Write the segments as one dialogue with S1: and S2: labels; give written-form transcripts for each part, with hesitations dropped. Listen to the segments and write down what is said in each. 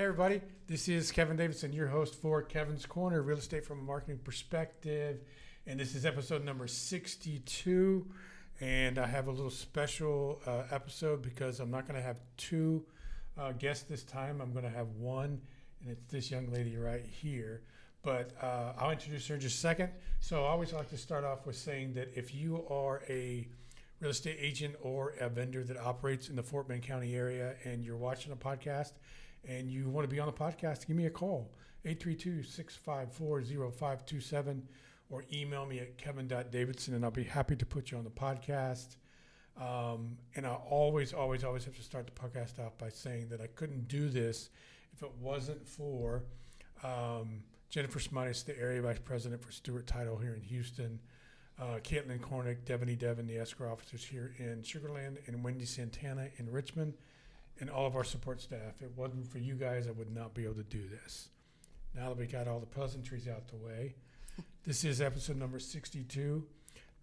S1: everybody. This is Kevin Davidson, your host for Kevin's Corner, Real Estate from a Marketing Perspective. And this is episode number 62. And I have a little special episode because I'm not going to have two guests this time. I'm going to have one, and it's this young lady right here. But I'll introduce her in just a second. So I always like to start off with saying that if you are a real estate agent or a vendor that operates in the Fort Bend County area and you're watching a podcast and you want to be on the podcast, give me a call, 832-654-0527, or email me at kevin.davidson, and I'll be happy to put you on the podcast. And I always have to start the podcast off by saying that I couldn't do this if it wasn't for Jennifer Smitis, the Area Vice President for Stewart Title here in Houston, Caitlin Kornick, Devin, the escrow officers here in Sugar Land, and Wendy Santana in Richmond, and all of our support staff. If it wasn't for you guys, I would not be able to do this. Now that we got all the pleasantries out the way, this is episode number 62.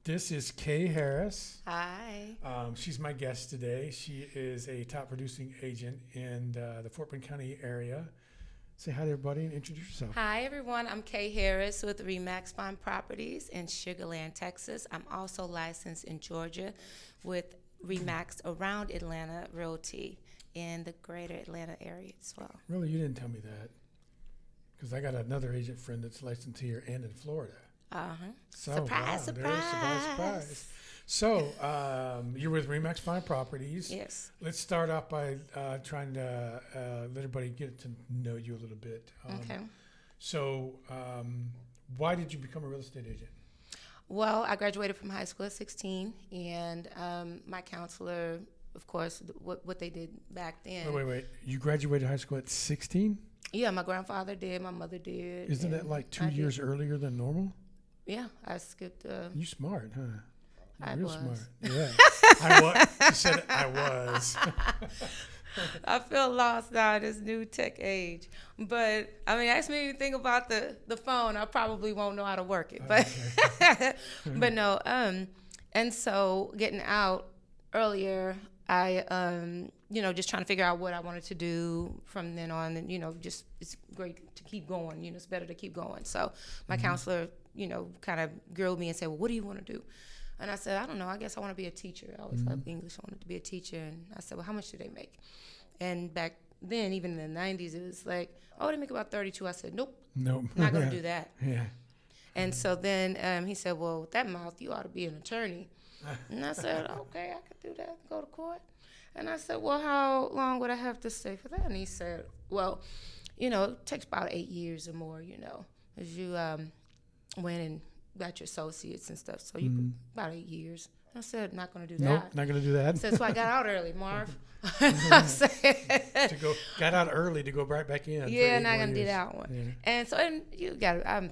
S1: This is Kay Harris.
S2: Hi.
S1: She's my guest today. She is a top producing agent in the Fort Bend County area. Say hi to everybody and introduce yourself.
S2: Hi, everyone. I'm Kay Harris with Remax Farm Properties in Sugar Land, Texas. I'm also licensed in Georgia with Remax Around Atlanta Realty in the greater Atlanta area as well.
S1: Really? You didn't tell me that. Because I got another agent friend that's licensed here and in Florida.
S2: So, surprise.
S1: Surprise. So, you're with Remax Farm Properties.
S2: Yes.
S1: Let's start off by trying to let everybody get to know you a little bit.
S2: Okay.
S1: So, why did you become a real estate agent?
S2: Well, I graduated from high school at 16, and my counselor, of course, what they did back then.
S1: Wait. You graduated high school at 16?
S2: Yeah, my grandfather did, my mother did.
S1: Isn't that like 2 years earlier than normal?
S2: Yeah, I skipped.
S1: You smart, huh?
S2: I
S1: Real
S2: was.
S1: smart. Yeah. I was. She said I was.
S2: I feel lost now in this new tech age. But, I mean, ask me anything about the phone, I probably won't know how to work it. But,
S1: Okay.
S2: but no, and so getting out earlier, I, just trying to figure out what I wanted to do from then on. And, just it's great to keep going. It's better to keep going. So my counselor, kind of grilled me and said, well, what do you want to do? And I said, I don't know. I guess I want to be a teacher. I always loved English. I wanted to be a teacher. And I said, well, how much do they make? And back then, even in the 90s, it was like, oh, they make about 32. I said, nope. Not going to do that.
S1: Yeah.
S2: And so then he said, well, with that mouth, you ought to be an attorney. And I said, okay, I could do that, go to court. And I said, well, how long would I have to stay for that? And he said, well, it takes about 8 years or more, as you went and got your associates and stuff. So you about 8 years. I said, not going to do that.
S1: Nope, not going to do that.
S2: So I got out early, Marv.
S1: Got out early to go right back in.
S2: Yeah, not going to do that one.
S1: Yeah.
S2: And so, I'm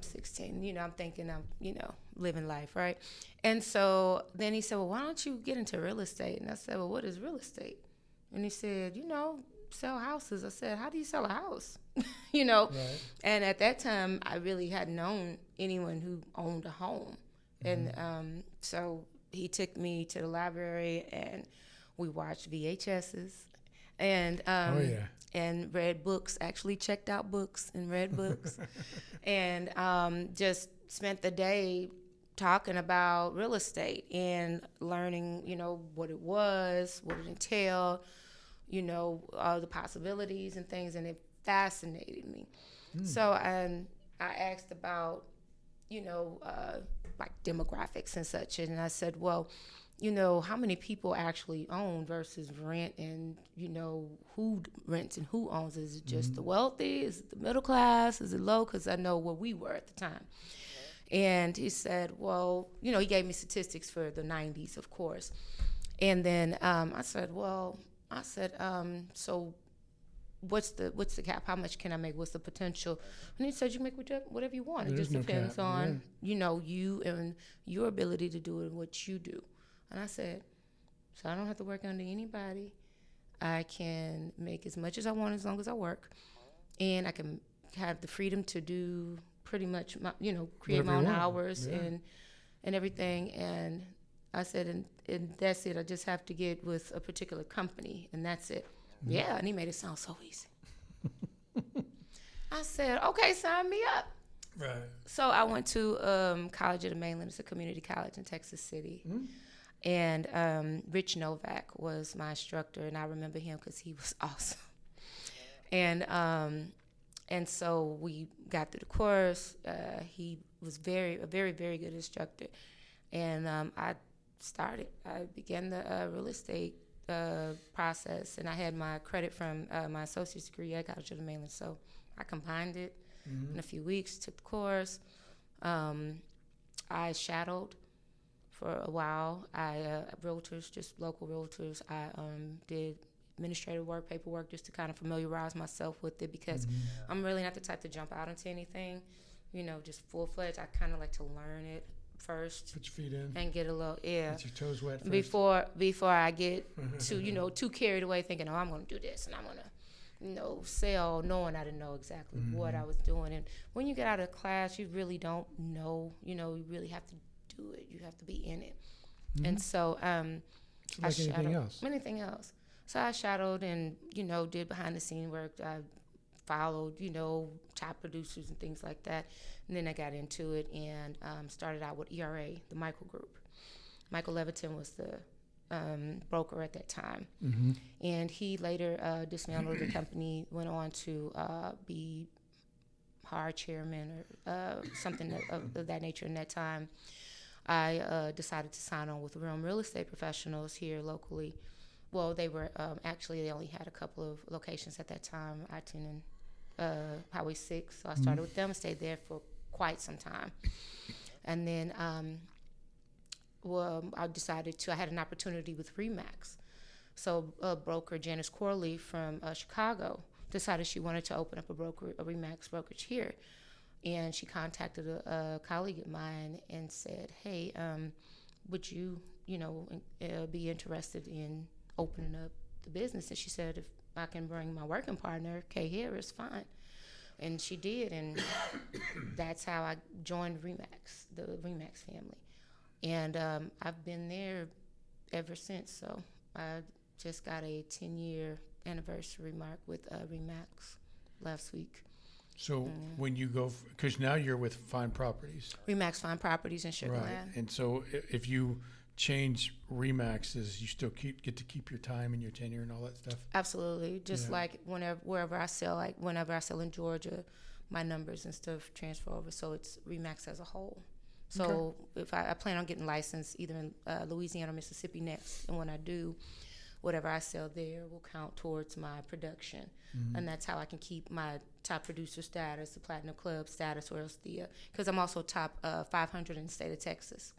S2: 16, I'm thinking I'm, living life, right? And so then he said, well, why don't you get into real estate? And I said, well, what is real estate? And he said, sell houses. I said, how do you sell a house?
S1: Right.
S2: And at that time, I really hadn't known anyone who owned a home. And so he took me to the library, and we watched VHSs and and read books, actually checked out books and read books, and just spent the day talking about real estate and learning, what it was, what it entailed, all the possibilities and things, and it fascinated me. So I asked about, like demographics and such, and I said, well, how many people actually own versus rent, and, who rents and who owns? Is it just the wealthy? Is it the middle class? Is it low? Because I know where we were at the time. And he said, well, he gave me statistics for the 90s, of course. And then I said, so what's the cap? How much can I make? What's the potential? And he said, you make whatever you want. It just depends on, you and your ability to do it and what you do. And I said, so I don't have to work under anybody. I can make as much as I want as long as I work. And I can have the freedom to do pretty much, create my own hours and everything. And I said, and that's it. I just have to get with a particular company, and that's it. Yeah, and he made it sound so easy. I said, okay, sign me up.
S1: Right.
S2: So I went to College of the Mainland. It's a community college in Texas City.
S1: Mm-hmm.
S2: And Rich Novak was my instructor, and I remember him because he was awesome. And so we got through the course. He was a very, very good instructor. And I began the real estate process, and I had my credit from my associate's degree at College of the Mainland. So I combined it in a few weeks, took the course. I shadowed for a while. Realtors, just local realtors. I did administrative work, paperwork, just to kind of familiarize myself with it, because I'm really not the type to jump out into anything, just full-fledged. I kind of like to learn it first.
S1: Put your feet in.
S2: And get a little,
S1: Get your toes wet first.
S2: Before I get too carried away thinking, I'm going to do this and I'm going to, sell, knowing I didn't know exactly what I was doing. And when you get out of class, you really don't know, you really have to do it. You have to be in it. And so
S1: like anything else.
S2: So I shadowed and, did behind the scene work. I followed, top producers and things like that. And then I got into it and started out with ERA, the Michael Group. Michael Leviton was the broker at that time. And he later dismantled the company, went on to be hard chairman or something of that nature. In that time, I decided to sign on with Realm Real Estate Professionals here locally. Well, they were they only had a couple of locations at that time, I-10 and Highway 6. So I started with them and stayed there for quite some time. And then I had an opportunity with Remax. So a broker, Janice Corley from Chicago, decided she wanted to open up a Remax brokerage here. And she contacted a colleague of mine and said, hey, would you, be interested in opening up the business? And she said, if I can bring my working partner, Kay Harris, fine. And she did, and that's how I joined Remax, the Remax family. And I've been there ever since. So I just got a 10-year anniversary mark with Remax last week.
S1: So when you go, because now you're with Fine Properties.
S2: Remax Fine Properties in Sugar Land.
S1: Right. And so if you change Remaxes, you still get to keep your time and your tenure and all that stuff?
S2: Absolutely. Just like wherever I sell, like whenever I sell in Georgia, my numbers and stuff transfer over. So it's Remax as a whole. So if I plan on getting licensed either in Louisiana or Mississippi next, and when I do, whatever I sell there will count towards my production. And that's how I can keep my top producer status, the Platinum Club status, or else because I'm also top 500 in the state of Texas.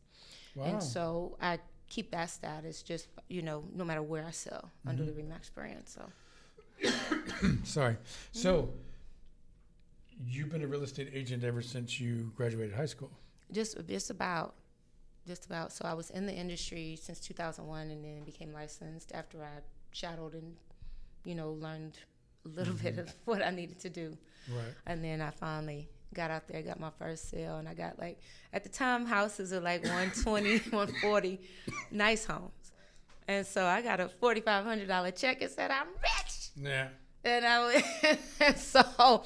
S2: Wow. And so I keep that status just, no matter where I sell under the Remax brand. So.
S1: Sorry. So you've been a real estate agent ever since you graduated high school?
S2: Just about. So I was in the industry since 2001 and then became licensed after I shadowed and, learned a little bit of what I needed to do.
S1: Right.
S2: And then I finally got out there, got my first sale, and I got at the time, houses are like 120, 140, nice homes. And so I got a $4,500 check and said, I'm rich.
S1: Yeah.
S2: And so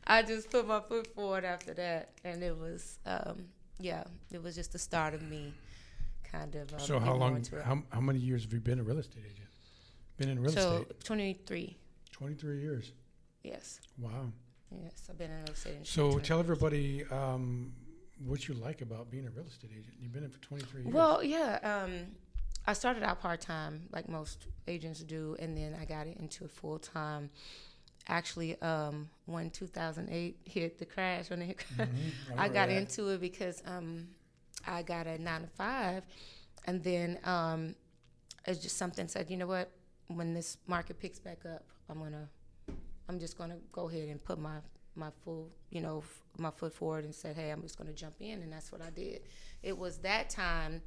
S2: I just put my foot forward after that. And it was, it was just the start of me kind of.
S1: So how long, how many years have you been a real estate agent? Been in real estate?
S2: 23.
S1: 23 years.
S2: Yes.
S1: Wow.
S2: Yes, I've been in real estate.
S1: So tell everybody what you like about being a real estate agent. You've been in for 23 years.
S2: Well, yeah. I started out part-time like most agents do, and then I got into full-time. Actually, when 2008 hit the crash, I got into it because I got a 9-to-5, and then it's just something said, you know what? When this market picks back up, I'm just gonna go ahead and put my full, my foot forward and said, hey, I'm just gonna jump in, and that's what I did. It was that time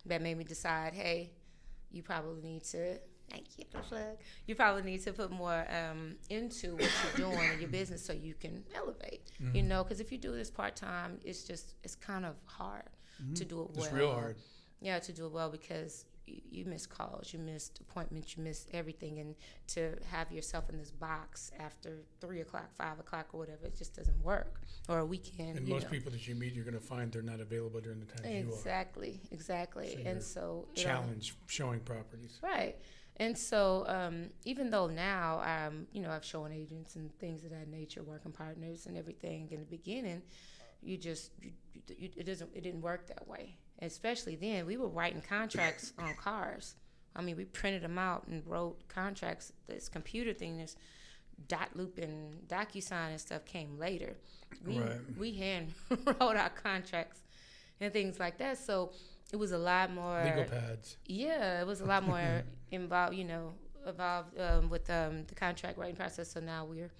S2: that made me decide, hey, you probably need to. Thank you for the plug. You probably need to put more into what you're doing in your business so you can elevate. Because if you do this part time, it's kind of hard to do it well.
S1: It's real hard.
S2: Yeah, to do it well because you miss calls, you missed appointments, you missed everything, and to have yourself in this box after 3 o'clock, 5 o'clock, or whatever, it just doesn't work. Or a weekend.
S1: And most people that you meet, you're going to find they're not available during the time you are.
S2: Exactly. And so
S1: challenge showing properties.
S2: Right. And so even though now I've shown agents and things of that nature, working partners and everything in the beginning, it didn't work that way. Especially then, we were writing contracts on cars. I mean, we printed them out and wrote contracts. This computer thing, this dot loop and DocuSign and stuff came later. We hand wrote our contracts and things like that. So it was a lot more
S1: legal pads.
S2: Yeah, it was a lot more involved with the contract writing process. So now we're,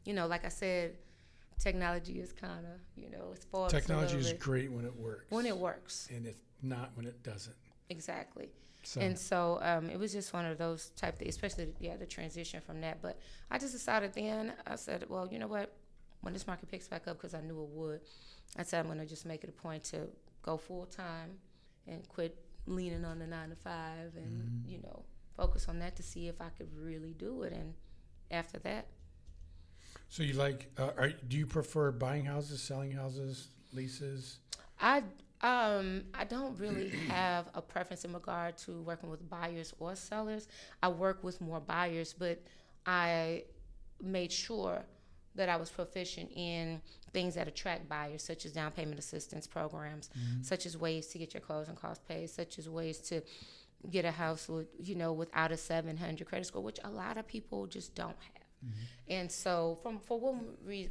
S2: like I said, technology is kind of, it's for
S1: technology is great when it works.
S2: When it works.
S1: And it's not when it doesn't.
S2: Exactly. And so it was just one of those type things, especially, the transition from that. But I just decided then, I said, well, you know what? When this market picks back up, because I knew it would, I said I'm going to just make it a point to go full time and quit leaning on the 9 to 5 and, focus on that to see if I could really do it. And after that.
S1: So you do you prefer buying houses, selling houses, leases?
S2: I don't really have a preference in regard to working with buyers or sellers. I work with more buyers, but I made sure that I was proficient in things that attract buyers, such as down payment assistance programs, such as ways to get your closing costs paid, such as ways to get a house with, without a 700 credit score, which a lot of people just don't have. And so for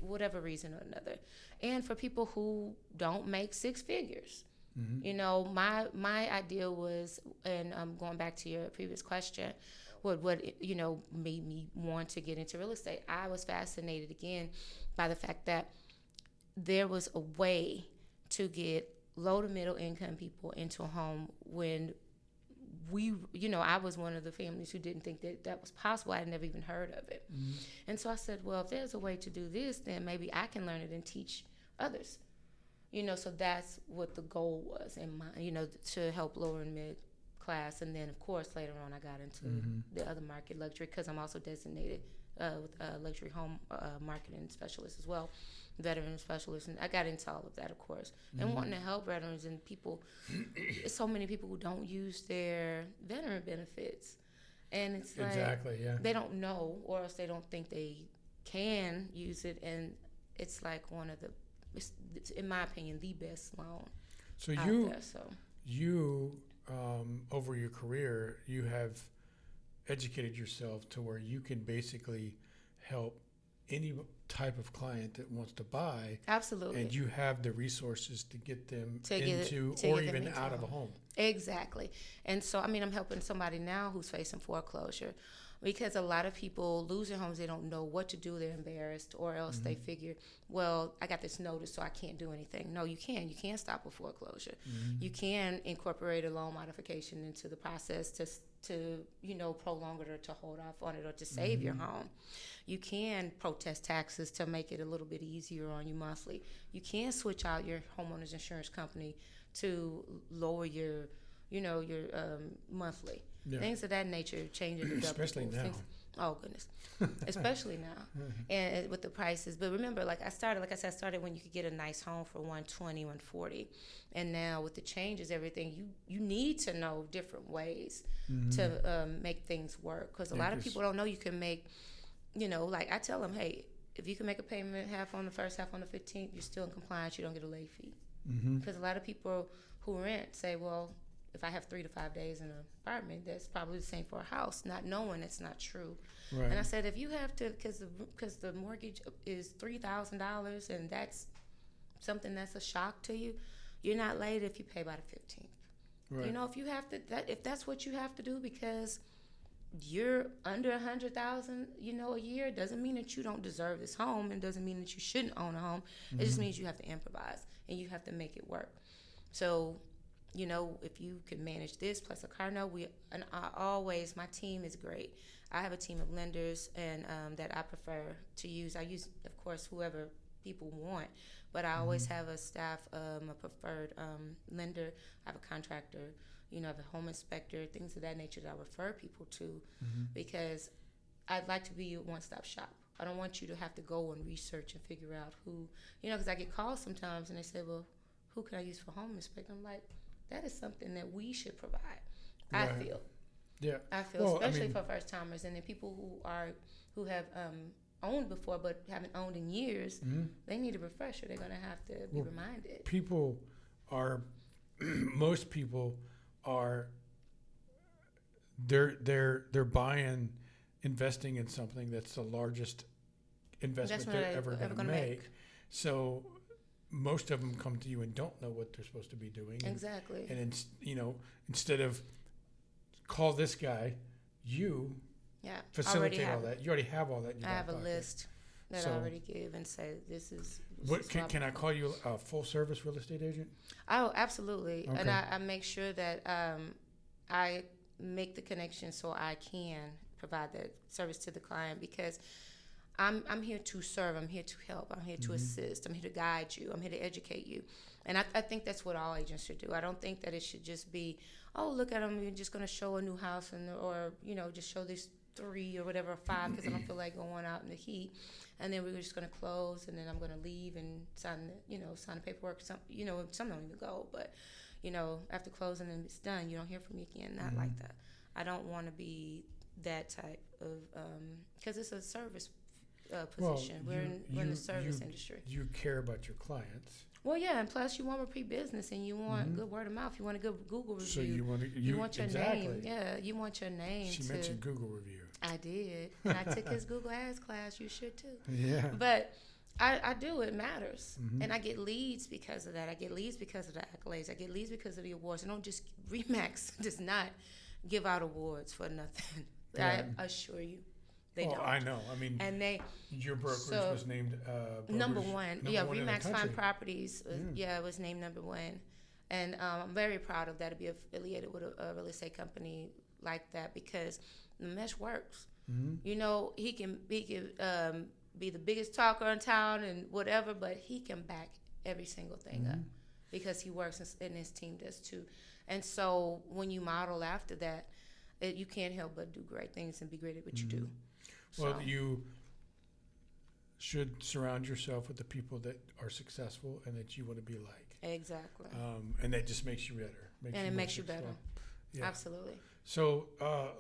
S2: whatever reason or another, and for people who don't make 6 figures, my idea was, and going back to your previous question, what made me want to get into real estate. I was fascinated again by the fact that there was a way to get low to middle income people into a home when I was one of the families who didn't think that was possible. I had never even heard of it. And so I said, well, if there's a way to do this, then maybe I can learn it and teach others. So that's what the goal was in my, to help lower and mid class. And then, of course, later on I got into the other market, luxury, because I'm also designated with luxury home marketing specialist as well, veteran specialist. And I got into all of that, of course, and wanting to help veterans and people. So many people who don't use their veteran benefits. And it's like they don't know, or else they don't think they can use it. And it's like one of the, in my opinion, the best loan out there.
S1: You over your career, you have educated yourself to where you can basically help any type of client that wants to buy.
S2: Absolutely.
S1: And you have the resources to get them into out of a home.
S2: Exactly. And so, I'm helping somebody now who's facing foreclosure, because a lot of people lose their homes. They don't know what to do. They're embarrassed, or else they figure, well, I got this notice, so I can't do anything. No, you can. You can stop a foreclosure. You can incorporate a loan modification into the process to prolong it or to hold off on it or to save your home. You can protest taxes to make it a little bit easier on you monthly. You can switch out your homeowner's insurance company to lower your monthly. Yeah. Things of that nature, changing the
S1: especially now.
S2: Oh goodness, especially now, and with the prices. But remember, I started when you could get a nice home for $120, $140, and now with the changes, everything you need to know different ways to make things work. Because a lot of people don't know you can make, I tell them, hey, if you can make a payment half on the first, half on the 15th, you're still in compliance. You don't get a late fee. Because a lot of people who rent say, well, if I have 3 to 5 days in an apartment, that's probably the same for a house, not knowing it's not true. Right. And I said, if you have to, because the mortgage is $3,000 and that's something that's a shock to you, you're not late if you pay by the 15th. Right. If you have to, if that's what you have to do because you're under $100,000, a year, doesn't mean that you don't deserve this home, and doesn't mean that you shouldn't own a home. It just means you have to improvise and you have to make it work. So, if you can manage this plus a car note, my team is great. I have a team of lenders and that I prefer to use. I use, of course, whoever people want, but I always have a staff, a preferred lender. I have a contractor, have a home inspector, things of that nature that I refer people to,
S1: Mm-hmm.
S2: because I'd like to be a one-stop shop. I don't want you to have to go and research and figure out who, because I get calls sometimes and they say, well, who can I use for home inspection? I'm like, that is something that we should provide.
S1: Right.
S2: I feel,
S1: Well,
S2: especially for first timers, and then people who have owned before but haven't owned in years.
S1: Mm-hmm.
S2: They need a refresher. They're gonna have to be reminded.
S1: People are, most people are, they're buying, investing in something that's the largest investment they're ever going to make. So most of them come to you and don't know what they're supposed to be doing.
S2: Exactly.
S1: And instead of call this guy, you facilitate all that. You already have all that in your
S2: I
S1: back
S2: have a
S1: pocket.
S2: list that I already give and say this is.
S1: What can I call you a full service real estate agent?
S2: Oh, absolutely.
S1: Okay.
S2: And I make sure that I make the connection so I can provide that service to the client, because I'm here to serve. I'm here to help. I'm here to assist. I'm here to guide you. I'm here to educate you. And I think that's what all agents should do. I don't think that it should just be, oh, look at them. You're just going to show a new house or just show these 3 or whatever, 5, because I don't feel like going out in the heat. And then we're just going to close, and then I'm going to leave and sign the paperwork. Some don't even go, but after closing and it's done, you don't hear from me again. Not like that. I don't want to be that type of, because it's a service position. We're in the service industry.
S1: You care about your clients.
S2: Well, yeah, and plus you want repeat business, and you want good word of mouth. You want a good Google review.
S1: So you want your
S2: name. Yeah, you want your name.
S1: She mentioned Google review.
S2: I did, and I took his Google Ads class. You should too.
S1: Yeah.
S2: But I do. It matters, and I get leads because of that. I get leads because of the accolades. I get leads because of the awards. I don't just RE/MAX does not give out awards for nothing.
S1: Right.
S2: I assure you. They don't.
S1: I know. I mean,
S2: and
S1: your brokerage was named
S2: number one. RE/MAX Fine Properties. Was named number one, and I'm very proud of that, to be affiliated with a real estate company like that, because the mesh works. He can be the biggest talker in town and whatever, but he can back every single thing up because he works and his team does too. And so when you model after that, you can't help but do great things and be great at what you do.
S1: Well, you should surround yourself with the people that are successful and that you want to be like.
S2: Exactly.
S1: And that just makes you better.
S2: It makes you better.
S1: Yeah.
S2: Absolutely.
S1: So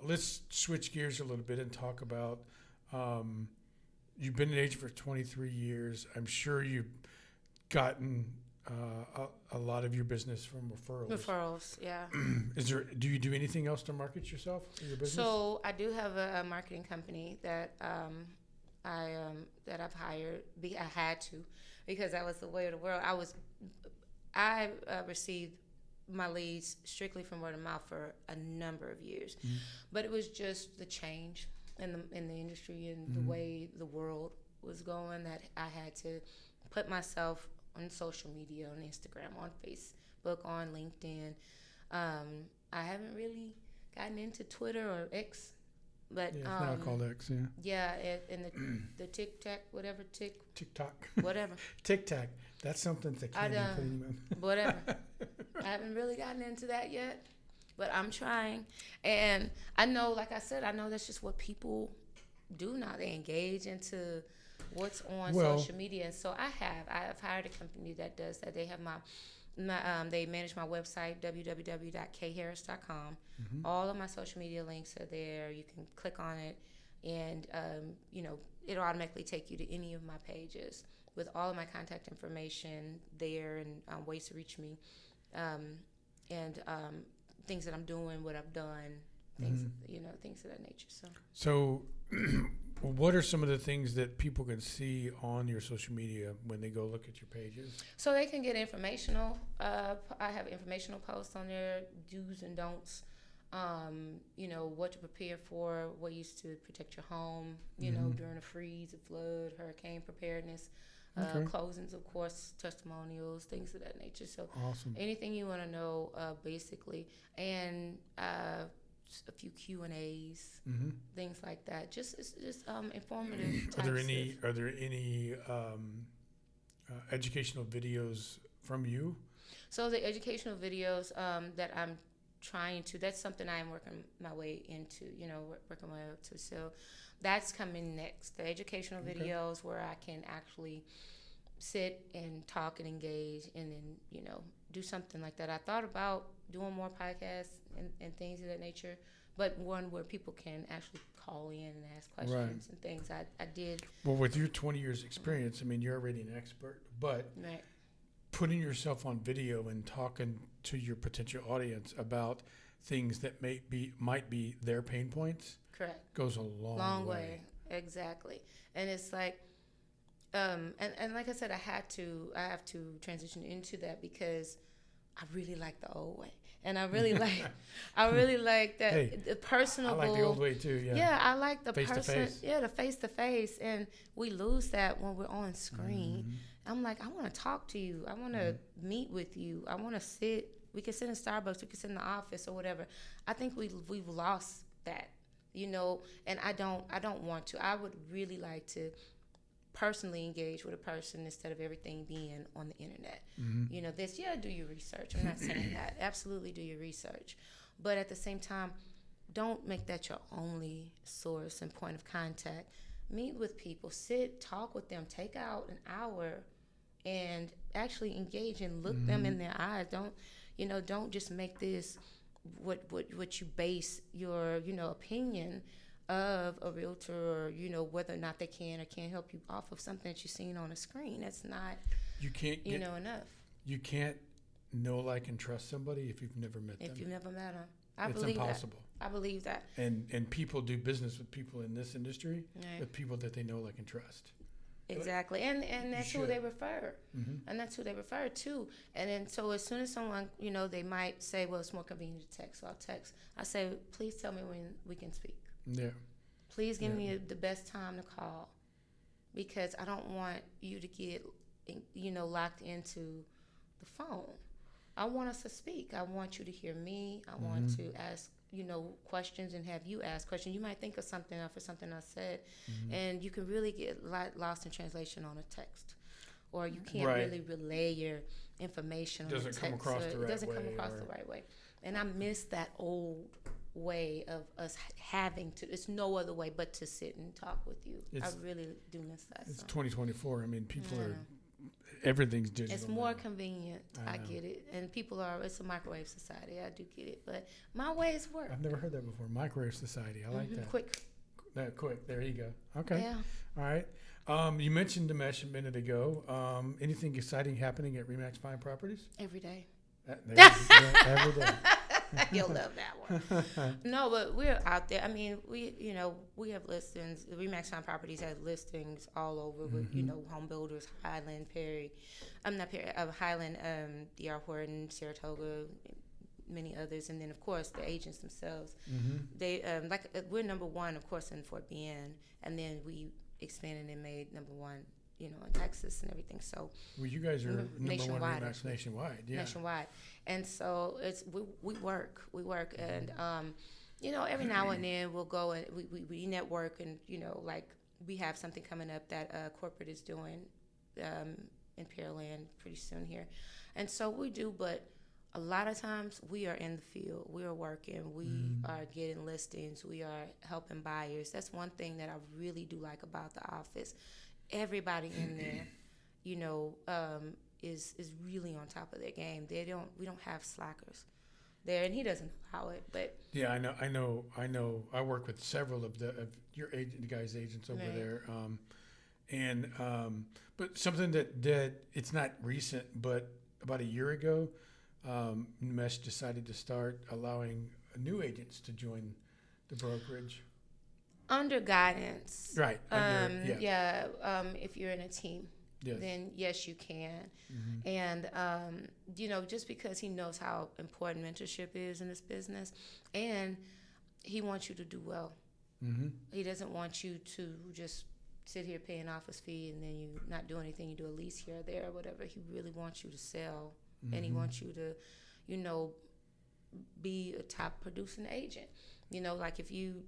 S1: let's switch gears a little bit and talk about, you've been an agent for 23 years. I'm sure you've gotten a lot of your business from referrals.
S2: Referrals, yeah.
S1: Do you do anything else to market yourself or your business?
S2: So I do have a marketing company that I've hired. I had to, because that was the way of the world. I received my leads strictly from word of mouth for a number of years, but it was just the change in the industry and the way the world was going that I had to put myself on social media, on Instagram, on Facebook, on LinkedIn. I haven't really gotten into Twitter or X, but
S1: it's now called X, yeah.
S2: Yeah, and the TikTok, whatever,
S1: TikTok,
S2: whatever.
S1: TikTok. That's something that can't be putting
S2: whatever. I haven't really gotten into that yet, but I'm trying. And I know, like I said, I know that's just what people do now. They engage into what's on social media. And so I've hired a company that does that. They have they manage my website, www.kharris.com. All of my social media links are there. You can click on it, and it'll automatically take you to any of my pages with all of my contact information there, and ways to reach me, and things that I'm doing, what I've done, things things of that nature.
S1: So what are some of the things that people can see on your social media when they go look at your pages?
S2: So they can get informational. I have informational posts on there, do's and don'ts. What to prepare for, ways to protect your home, during a freeze, a flood, hurricane preparedness, closings, of course, testimonials, things of that nature. So
S1: awesome.
S2: Anything you want to know, basically, and a few Q&As, things like that. Just informative.
S1: Are there any educational videos from you?
S2: So the educational videos that I'm trying to. That's something I am working my way into. Working my way up to. So that's coming next. The educational videos where I can actually sit and talk and engage, and then do something like that. I thought about doing more podcasts and things of that nature, but one where people can actually call in and ask questions and things. I did.
S1: Well, with your 20 years experience, I mean, you're already an expert, but putting yourself on video and talking to your potential audience about things that might be their pain points,
S2: correct,
S1: goes a long way.
S2: Exactly. And it's like, and like I said, I have to transition into that because I really like the old way, and I really like that the personable.
S1: I like the old way too. Yeah.
S2: Yeah, I like the
S1: face to face.
S2: Yeah, the face to face, and we lose that when we're on screen. Mm-hmm. I'm like, I want to talk to you. I want to meet with you. I want to sit. We can sit in Starbucks. We can sit in the office or whatever. I think we've lost that, and I don't want to. I would really like to personally engage with a person instead of everything being on the internet. Mm-hmm. Do your research. I'm not saying that. Absolutely do your research. But at the same time, don't make that your only source and point of contact. Meet with people, sit, talk with them, take out an hour and actually engage and look them in their eyes. Don't just make this what you base your, opinion of a realtor or, whether or not they can or can't help you off of something that you've seen on a screen. That's not, enough.
S1: You can't know, like, and trust somebody if you've never met them.
S2: If you've never met them.
S1: It's impossible.
S2: I believe that.
S1: And people do business with people in this industry, with people that they know, like, and trust.
S2: Exactly. And that's who they refer. Mm-hmm. And that's who they refer to. And then so as soon as someone, they might say, well, it's more convenient to text, so I'll text. I say, please tell me when we can speak. Yeah. Please give me the best time to call, because I don't want you to get, locked into the phone. I want us to speak. I want you to hear me. I want to ask, questions and have you ask questions. You might think of something for something I said, and you can really get lost in translation on a text, or you can't really relay your information on a text.
S1: It doesn't come across
S2: the right way. And I miss that old way of us having to. It's no other way but to sit and talk with you. I really do miss that.
S1: It's 2024. I mean, people are. Everything's digital.
S2: It's more convenient. I get it. And people it's a microwave society. I do get it. But my ways work.
S1: I've never heard that before. Microwave society. I like that.
S2: Quick.
S1: Quick. There you go. Okay.
S2: Yeah.
S1: All right. You mentioned the mesh a minute ago. Anything exciting happening at RE/MAX Fine Properties?
S2: Every day.
S1: Every day.
S2: You'll love that one. No, but we're out there. I mean, we have listings. The RE/MAX Fine Properties has listings all over with, home builders, Highland, Highland, D.R. Horton, Saratoga, many others, and then of course the agents themselves. They we're number one, of course, in Fort Bend, and then we expanded and made number one, in Texas and everything. So
S1: you guys are number one RE/MAX nationwide. Yeah.
S2: Nationwide. And so we work, and every now and then we'll go and we network, and like we have something coming up that corporate is doing in Pearland pretty soon here, and so we do. But a lot of times we are in the field, we are working, we are getting listings, we are helping buyers. That's one thing that I really do like about the office. Everybody in there, is really on top of their game. We don't have slackers there, and he doesn't allow it. But
S1: yeah, I know. I work with several of your guys' agents over there, but something that it's not recent, but about a year ago, Mesh decided to start allowing new agents to join the brokerage.
S2: Under guidance.
S1: Right.
S2: If you're in a team, then yes, you can. And, just because he knows how important mentorship is in this business, and he wants you to do well. He doesn't want you to just sit here pay an office fee and then you not do anything. You do a lease here or there or whatever. He really wants you to sell, and he wants you to, be a top producing agent. Like if you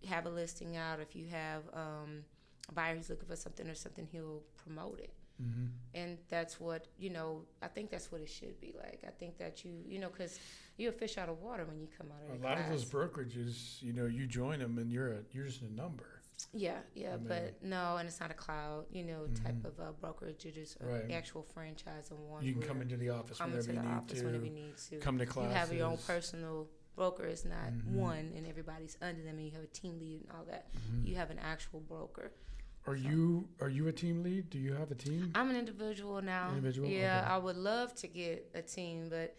S2: have a listing out, if you have a buyer who's looking for something or something, he'll promote it.
S1: Mm-hmm.
S2: And that's what, I think that's what it should be like. I think that because you're a fish out of water when you come out of
S1: A lot of those brokerages, you join them and you're just a number.
S2: Yeah,
S1: I mean,
S2: but no, and it's not a cloud, type
S1: Mhm.
S2: of brokerage. It is
S1: Right.
S2: an actual franchise and one.
S1: You can
S2: where
S1: come into the office
S2: come
S1: whenever
S2: into
S1: you
S2: the
S1: need
S2: office
S1: to.
S2: whenever you need to.
S1: Come to
S2: You
S1: classes.
S2: have your own personal broker. It's not
S1: Mhm.
S2: one and everybody's under them, and you have a team lead and all that.
S1: Mhm.
S2: You have an actual broker.
S1: Are you a team lead? Do you have a team?
S2: I'm an individual now.
S1: Individual?
S2: Yeah,
S1: Okay.
S2: I would love to get a team, but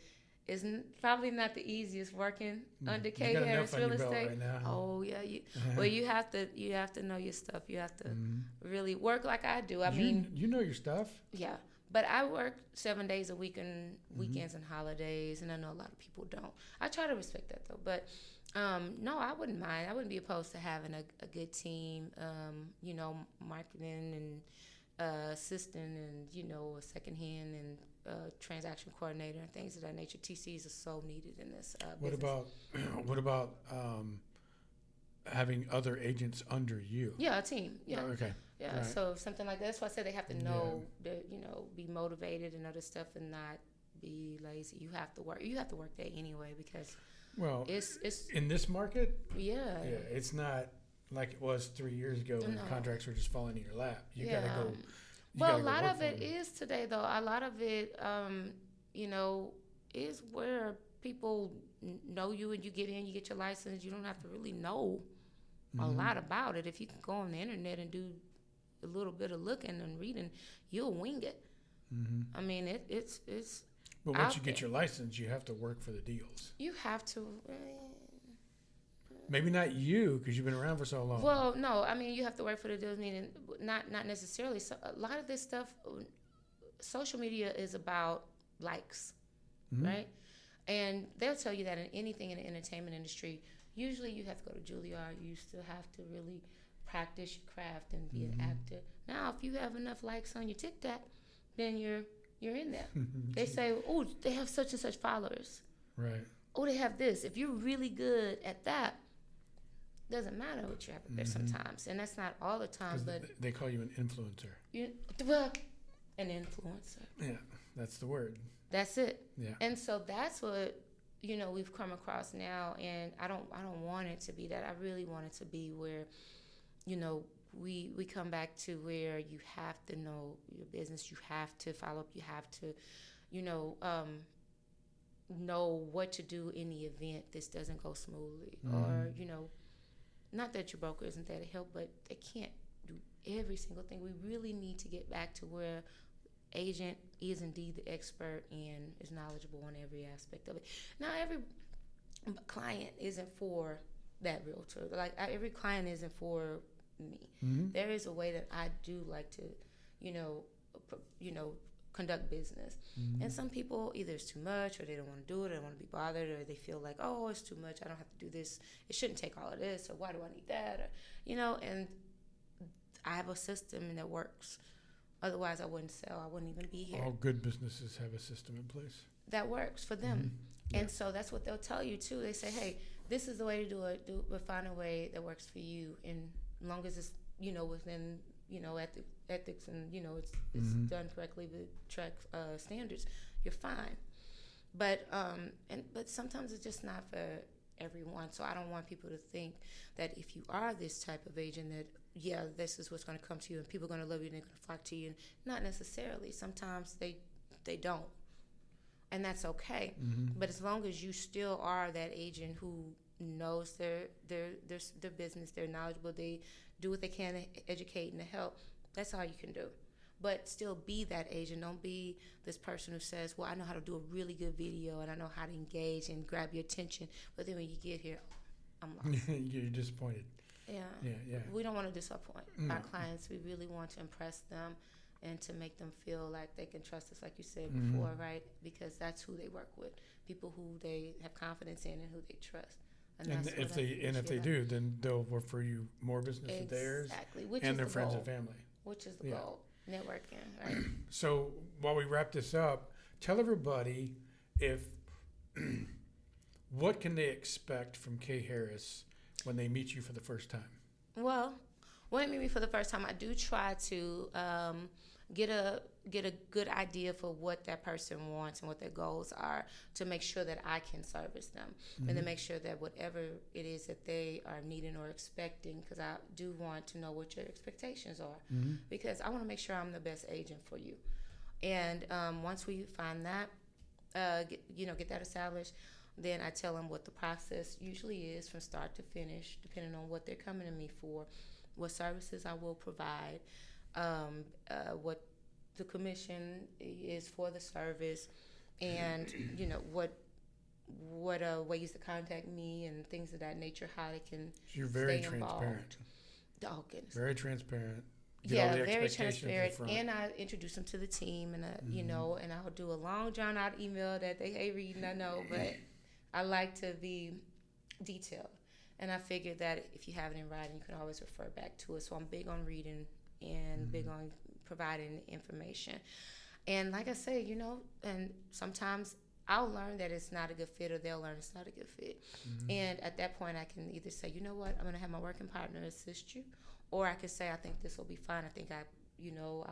S2: it's probably not the easiest working under
S1: You
S2: K
S1: got
S2: Harris
S1: enough on
S2: Real
S1: your belt
S2: Estate.
S1: right now.
S2: Oh yeah, well you have to know your stuff. You have to
S1: Mhm.
S2: really work like I do. I
S1: you,
S2: mean,
S1: you know your stuff.
S2: yeah, but I work 7 days a week and
S1: Mm-hmm.
S2: weekends and holidays, and I know a lot of people don't. I try to respect that though, but no, I wouldn't mind. I wouldn't be opposed to having a good team. Marketing and assistant and a second hand and transaction coordinator and things of that nature. TCs are so needed in this
S1: What
S2: business.
S1: what about having other agents under you?
S2: Yeah, a team. Yeah.
S1: Oh, okay.
S2: Yeah,
S1: Right.
S2: so something like that. That's why I said they have to know that, be motivated and other stuff and not be lazy. You have to work. You have to work that anyway because
S1: Well,
S2: it's
S1: in this market,
S2: yeah.
S1: it's not like it was 3 years ago when
S2: No.
S1: contracts were just falling in your lap. You
S2: Yeah.
S1: gotta go. you
S2: Well,
S1: gotta
S2: a
S1: go
S2: lot
S1: work
S2: of
S1: for
S2: it
S1: them.
S2: is today, though. A lot of it, is where people know you and you get in, you get your license. You don't have to really know a
S1: Mhm.
S2: lot about it. If you can go on the internet and do a little bit of looking and reading, you'll wing it.
S1: Mhm.
S2: I mean, it's
S1: But once
S2: out
S1: you get
S2: there.
S1: your license, you have to work for the deals.
S2: You have to.
S1: Maybe not you, because you've been around for so long.
S2: Well, no, I mean you have to work for the deals. Meaning, not necessarily. So a lot of this stuff, social media is about likes,
S1: Mhm.
S2: right? And they'll tell you that in anything in the entertainment industry, usually you have to go to Juilliard. You still have to really practice your craft and be an
S1: Mhm.
S2: actor. Now, if you have enough likes on your TikTok, then you're in there. They say, oh, they have such and such followers.
S1: Right.
S2: Oh, they have this. If you're really good at that, doesn't matter what you have up there
S1: Mhm.
S2: sometimes, and that's not all the time.
S1: 'Cause
S2: But
S1: they call you an influencer.
S2: an influencer.
S1: Yeah, that's the word.
S2: That's it.
S1: Yeah.
S2: And so that's what we've come across now, and I don't want it to be that. I really want it to be where we come back to where you have to know your business, you have to follow up, you have to know what to do in the event this doesn't go smoothly, or not that your broker isn't there to help, but they can't do every single thing. We really need to get back to where agent is indeed the expert and is knowledgeable on every aspect of it. Now, every client isn't for that realtor. Like every client isn't for me.
S1: Mhm.
S2: There is a way that I do like to, conduct business.
S1: Mhm.
S2: And some people, either it's too much, or they don't want to do it, or they don't want to be bothered, or they feel like, oh, it's too much. I don't have to do this. It shouldn't take all of this. Or why do I need that? Or, and I have a system that works. Otherwise, I wouldn't sell. I wouldn't even be here.
S1: All good businesses have a system in place.
S2: That works for them.
S1: Mhm.
S2: And so that's what they'll tell you too. They say, hey, this is the way to do it, but find a way that works for you. And as long as it's, within, ethics and, it's
S1: Mhm.
S2: done correctly with track standards, you're fine. But but sometimes it's just not for everyone. So I don't want people to think that if you are this type of agent that, yeah, this is what's going to come to you and people are going to love you and they're going to flock to you. And not necessarily. Sometimes they don't. And that's okay.
S1: Mhm.
S2: But as long as you still are that agent who knows their business, they're knowledgeable, they do what they can to educate and to help, that's all you can do. But still be that agent. Don't be this person who says, well, I know how to do a really good video and I know how to engage and grab your attention. But then when you get here, I'm lost.
S1: You're disappointed.
S2: Yeah.
S1: Yeah.
S2: We don't want to disappoint
S1: No.
S2: our clients. We really want to impress them and to make them feel like they can trust us, like you said
S1: Mhm.
S2: before, right? Because that's who they work with, people who they have confidence in and who they trust.
S1: And
S2: that's
S1: if
S2: what I
S1: they
S2: appreciate.
S1: do, then they'll refer you more business of theirs
S2: Exactly, which
S1: and
S2: is
S1: their
S2: the
S1: friends
S2: goal.
S1: and family.
S2: Which is the
S1: Yeah.
S2: goal, networking, right?
S1: So while we wrap this up, tell everybody what can they expect from Kay Harris when they meet you for the first time?
S2: Well, when they meet me for the first time, I do try to get a good idea for what that person wants and what their goals are, to make sure that I can service them, and to make sure that whatever it is that they are needing or expecting, because I do want to know what your expectations are, because I want to make sure I'm the best agent for you. And once we find that, get that established, then I tell them what the process usually is from start to finish, depending on what they're coming to me for, what services I will provide, what the commission is for the service, and what ways to contact me and things of that nature, how they can
S1: You're very
S2: stay involved.
S1: transparent.
S2: Oh, goodness.
S1: Very transparent. Get all the
S2: Very
S1: expectations
S2: transparent,
S1: up front.
S2: and I introduce them to the team, and and I'll do a long drawn out email that they hate reading, I know, but I like to be detailed, and I figure that if you have it in writing, you can always refer back to it. So I'm big on reading and big on providing information. And like I say, and sometimes I'll learn that it's not a good fit, or they'll learn it's not a good fit. And at that point, I can either say, you know what, I'm going to have my working partner assist you, or I can say, I think this will be fine. I think I'll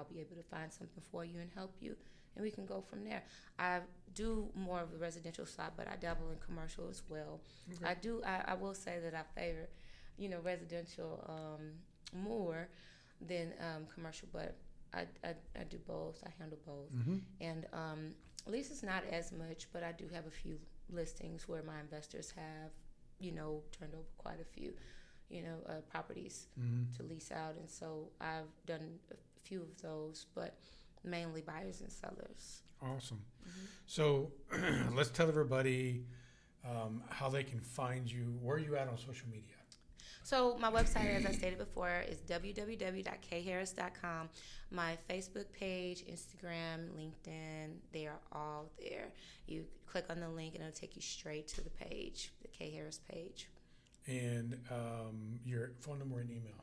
S2: be able to find something for you and help you, and we can go from there. I do more of the residential side, but I dabble in commercial as well. Okay. I will say that I favor, residential more than commercial, but I do both. I handle both. And leases not as much, but I do have a few listings where my investors have, turned over quite a few, properties to lease out. And so I've done a few of those, but mainly buyers and sellers.
S1: Awesome. So let's tell everybody how they can find you. Where are you at on social media?
S2: So my website, as I stated before, is www.kharris.com. My Facebook page, Instagram, LinkedIn, they are all there. You click on the link and it'll take you straight to the page, the K Harris page.
S1: And your phone number and email.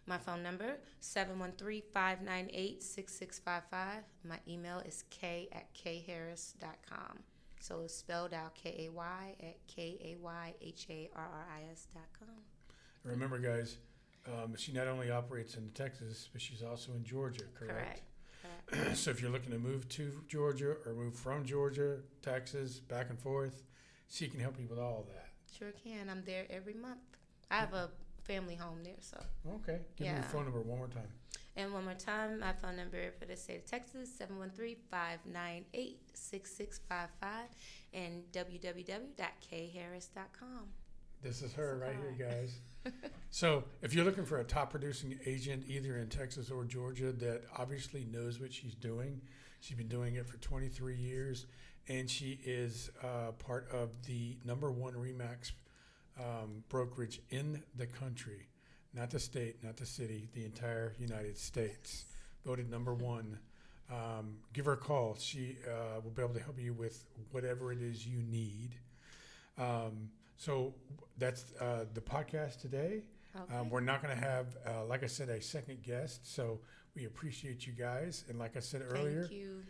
S2: My phone number, 713-598-6655. My email is k@kharris.com. So it's spelled out KAY@KAYHARRIS.com.
S1: Remember, guys, she not only operates in Texas, but she's also in Georgia, correct? Correct. So if you're looking to move to Georgia or move from Georgia, Texas, back and forth, she can help you with all that.
S2: Sure can. I'm there every month. I have a family home there, so.
S1: Okay. Give me your phone number one more time.
S2: And one more time, my phone number for the state of Texas, 713-598-6655, and www.kharris.com.
S1: This is her right here, guys. So if you're looking for a top producing agent either in Texas or Georgia that obviously knows what she's doing, she's been doing it for 23 years, and she is part of the #1 RE/MAX brokerage in the country, not the state, not the city, the entire United States, voted #1. Give her a call. She will be able to help you with whatever it is you need. So that's the podcast today. Okay. We're not going to have, like I said, a second guest. So we appreciate you guys. And like I said earlier,
S2: thank you.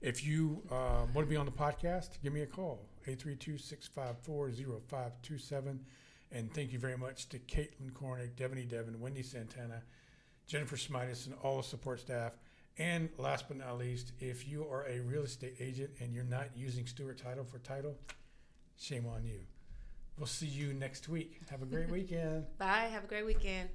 S1: If you want to be on the podcast, give me a call, 832-654-0527. And thank you very much to Caitlin Korner, Devin Devin, Wendy Santana, Jennifer Smitis, and all the support staff. And last but not least, if you are a real estate agent and you're not using Stewart Title for title, shame on you. We'll see you next week. Have a great weekend.
S2: Bye. Have a great weekend.